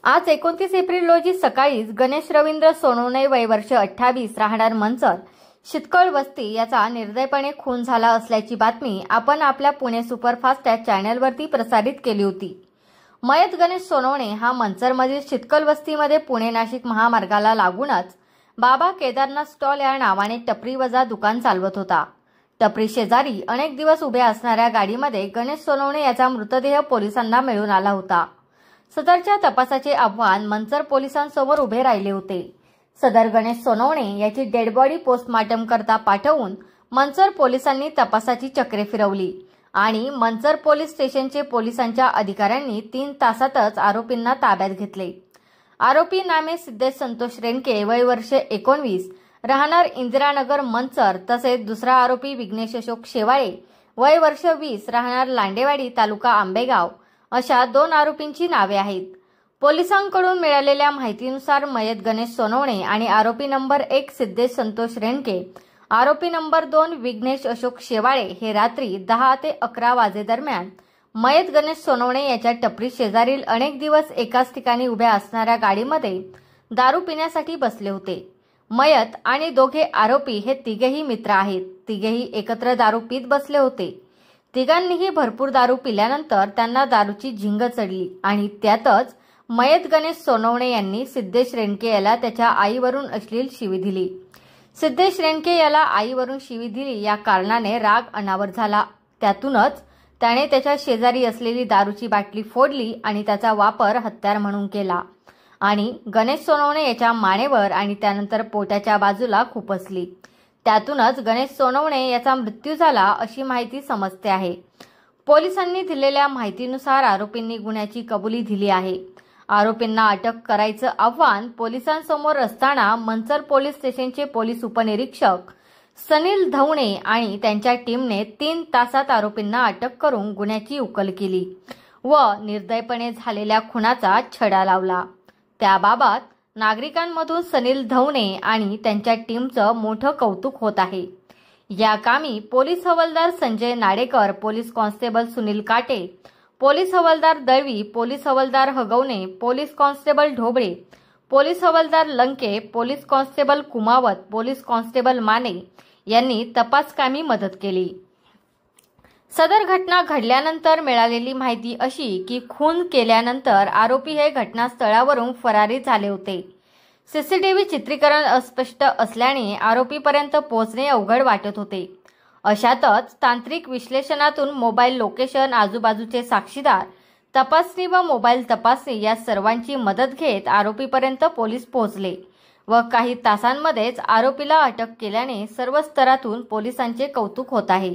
आज 29 एप्रिल रोजी सकाळीच गणेश रवींद्र सोनवणे वय वर्ष 28 राहणार मंचर शितकळ वस्ती याचा निर्दयपणे खून झाला असल्याची बातमी आपण आपल्या पुणे सुपरफास्ट या चॅनलवरती प्रसारित केली होती। मयत गणेश सोनवणे हा मंचरमधील शितकळ वस्तीमध्ये पुणे नाशिक महामार्गाला लागूनच बाबा केदारनाथ स्टॉल या नावाने टपरी वजा दुकान चालवत होता। टपरी शेजारी अनेक दिवस उभ्या असणाऱ्या गाडीमध्ये गणेश सोनवणे याचा मृतदेह पोलिसांना मिळून आला होता। सदरच्या तपासाचे आव्हान मंचर पोलिसांसमोर उभे राहिले होते। सदर गणेश सोनवणे याची डेड बॉडी पोस्टमार्टम करता पाठवून मंचर पोलिसांनी तपासाची चक्रे फिरवली आणि मंचर पोलीस स्टेशनचे पोलिसांच्या अधिकाऱ्यांनी 3 तासातच आरोपींना ताब्यात घेतले। आरोपी नामे सिद्धेश संतोष रेणके वय वर्ष 19 राहणार इंदिरानगर मंचर तसेच दुसरा आरोपी विघ्नेश अशोक शेवाळे वय वर्ष 20 राहणार लांडेवाडी तालुका आंबेगाव अशा 2 आरोपींची नावे आहेत। पोलिसांकडून मिळालेल्या माहितीनुसार मयत गणेश सोनवणे आणि आरोपी नंबर 1 सिद्धेश संतोष रेणके, आरोपी नंबर 2 विघ्नेश अशोक शेवाळे हे रात्री 10 ते 11 वाजेदरम्यान मयत गणेश सोनवणे याच्या टपरी शेजारील अनेक दिवस एकाच ठिकाणी उभ्या असणाऱ्या गाडीमध्ये दारू पिण्यासाठी बसले होते। मयत आणि दोघे आरोपी हे तिघेही मित्र आहेत। तिघेही एकत्र दारू पीत बसले होते। तिघांनीही भरपूर दारू पिल्यानंतर त्यांना दारूची झिंग चढली आणि त्यातच मयत गणेश सोनवणे यांनी सिद्धेश रेणके याला त्याच्या आईवरून अश्लील शिवी दिली। सिद्धेश रेणके याला आईवरून शिवी दिली या कारणाने राग अनावर झाला। त्यातूनच त्याने त्याच्या शेजारी असलेली दारूची बाटली फोडली आणि त्याचा वापर हत्यार म्हणून केला आणि गणेश सोनवणे याच्या मानेवर आणि त्यानंतर पोटाच्या बाजूला खुपसली। त्यातूनच गणेश सोनवणे याचा मृत्यू झाला अशी माहिती समजते आहे। पोलिसांनी दिलेल्या माहितीनुसार आरोपींनी गुन्ह्याची कबुली दिली आहे। आरोपींना अटक करायचं आव्हान पोलिसांसमोर असताना मंचर पोलीस स्टेशनचे पोलीस उपनिरीक्षक सनील धवणे आणि त्यांच्या टीमने 3 तासात आरोपींना अटक करून गुन्ह्याची उकल केली व निर्दयपणे झालेल्या खुनाचा छडा लावला। त्याबाबत नागरिकांमधून सनील धवणे आणि त्यांच्या टीमचं मोठं कौतुक होत आहे। या कामी पोलीस हवालदार संजय नाडेकर, पोलीस कॉन्स्टेबल सुनील काटे, पोलीस हवालदार दळवी, पोलीस हवालदार Hagawane, police constable Dhoble, police हवालदार Lanke, police constable Kumawat, police constable Mane यांनी तपासकामी मदत केली। सदर घटना घडल्यानंतर मिळालेली माहिती अशी की खून केल्यानंतर आरोपी हे घटनास्थळावरून फरारी झाले होते। सीसीटीव्ही चित्रीकरण अस्पष्ट असल्याने आरोपीपर्यंत पोहोचणे अवघड वाटत होते। अशातच तांत्रिक विश्लेषणातून मोबाईल लोकेशन, आजूबाजूचे साक्षीदार तपासणी व मोबाईल तपासणी या सर्वांची मदत घेत आरोपीपर्यंत पोलीस पोहोचले व काही तासांमध्येच आरोपीला अटक केल्याने सर्व स्तरातून पोलिसांचे कौतुक होत आहे।